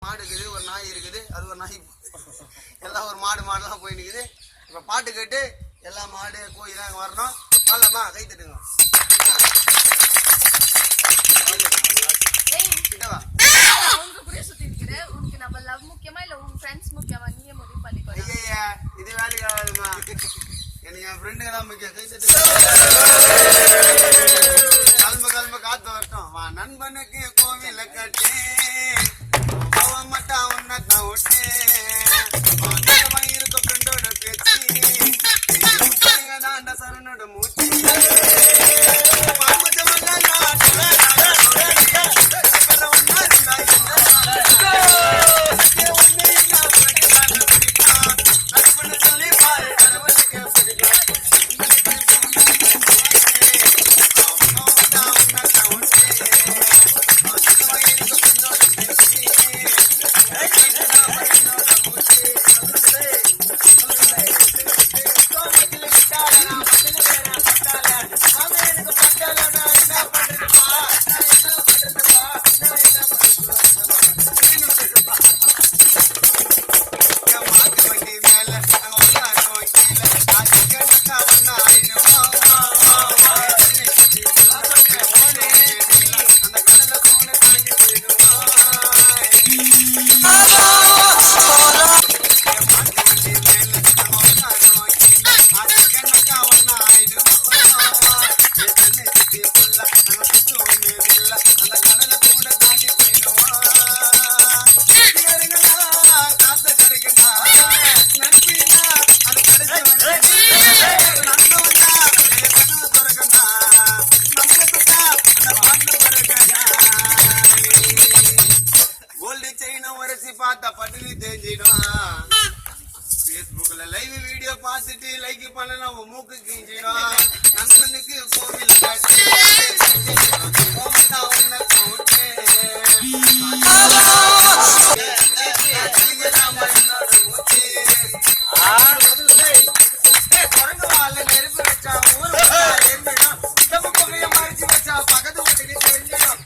மாடு இருக்குது, ஒரு நாய் இருக்குது, அது ஒரு நாய் எல்லாம் ஒரு மாடுலாம் போய் நிற்குது. இப்போ பாட்டு கேட்டு எல்லா மாடு கோயில் அங்கே வரணும். வரலாமா? கை தட்டுங்க. இது வேலைக்கு ஆகுதுமா? எனக்கு என் ஃப்ரெண்டுங்க தான் முக்கியம். கை தட்டு. கிளம்ப காத்து வரட்டும். வா நண்பனுக்கு கோவில கட்டு மட்டும் உன்னதான் விட்டு இருக்க ஃப்ரெண்டோட பேச்சு தாண்ட சரணோட மூச்சு Facebookல லைவ் வீடியோ பார்த்துட்டு லைக் பண்ணல மூக்கு கிஞ்சிடும். நண்பனுக்கு கோவில் கட்டு நெருப்பு வச்சா மறைச்சு வச்சா பக்கத்து வீட்டுக்கு தெரிஞ்சிடும்.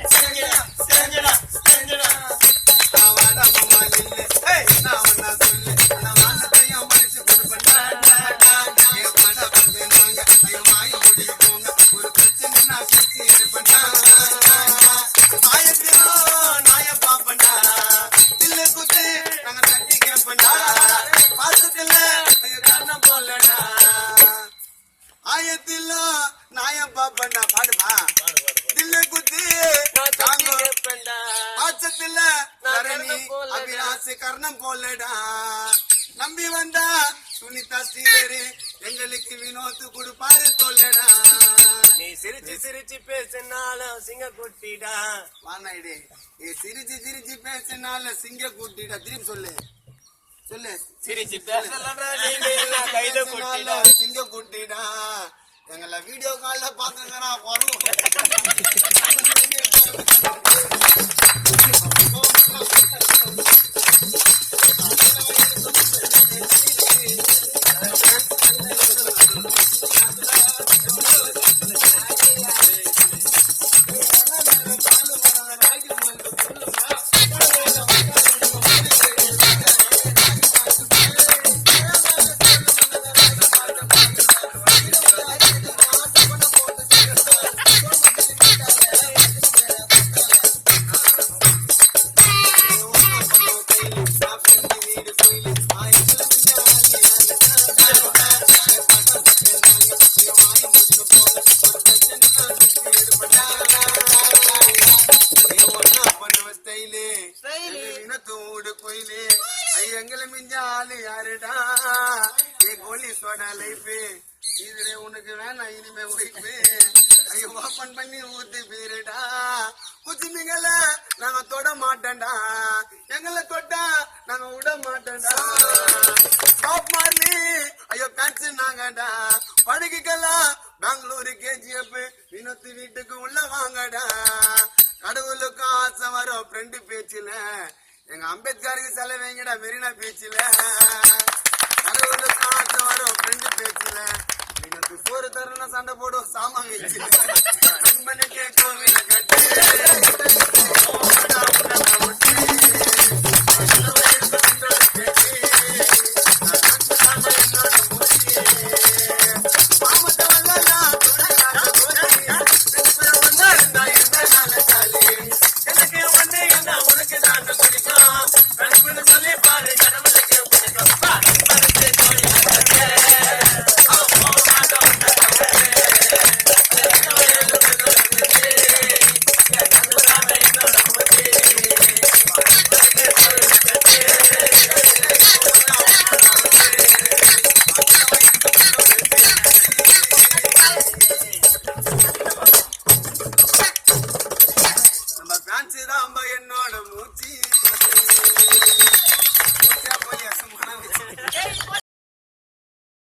கர்ணம் போலடா நம்பி வந்தா சுனிதா ஸ்ரீதரி எங்களுக்கு வினோத்து கொடுப்பாரு சொல்லடா. நீ சிரிச்சு பேசினாலும் சிங்க குட்டிடா. வானாயிடே சிரிச்சு பேசினாலும் சிங்க குட்டிடா. திரும்பி சொல்லு சிரிச்சு பேசினாலும் சிங்க குட்டிடா. எங்களை வீடியோ கால்ல பாத்துக்கிறா போறோம். எங்களை மிஞ்சாலு யாருடா போலீஸோட லைஃபு இதுல உனக்கு வேணாம் இனிமே ஒய்ஃபு. ஐயோ ஓப்பன் பண்ணி ஊத்து பீருடா. குச்சிமிங்கள நாங்க தொட மாட்டேன்டா. எங்களை தொட்டா நாங்க விட மாட்டேன்டா. டாப் மார்லி ஐயோ பேச்சு நாங்கடா. படுக்கைக்கெல்லாம் பெங்களூரு கேஜிஎஃப் வினோத்து வீட்டுக்கு உள்ள வாங்கடா. கடவுளுக்கு ஆசை வரும் ஃப்ரெண்டு பேச்சுல எங்க அம்பேத்கருக்கு செலவு வைங்கடா மெரினா பீச்சில. கடவுளுக்கு ஆசை வரும் ஃப்ரெண்டு பேச்சுல எனக்கு சோறு தரணும் சண்டை போடும் சாமான் வச்சு. நண்பனுக்கு கோவில கட்டு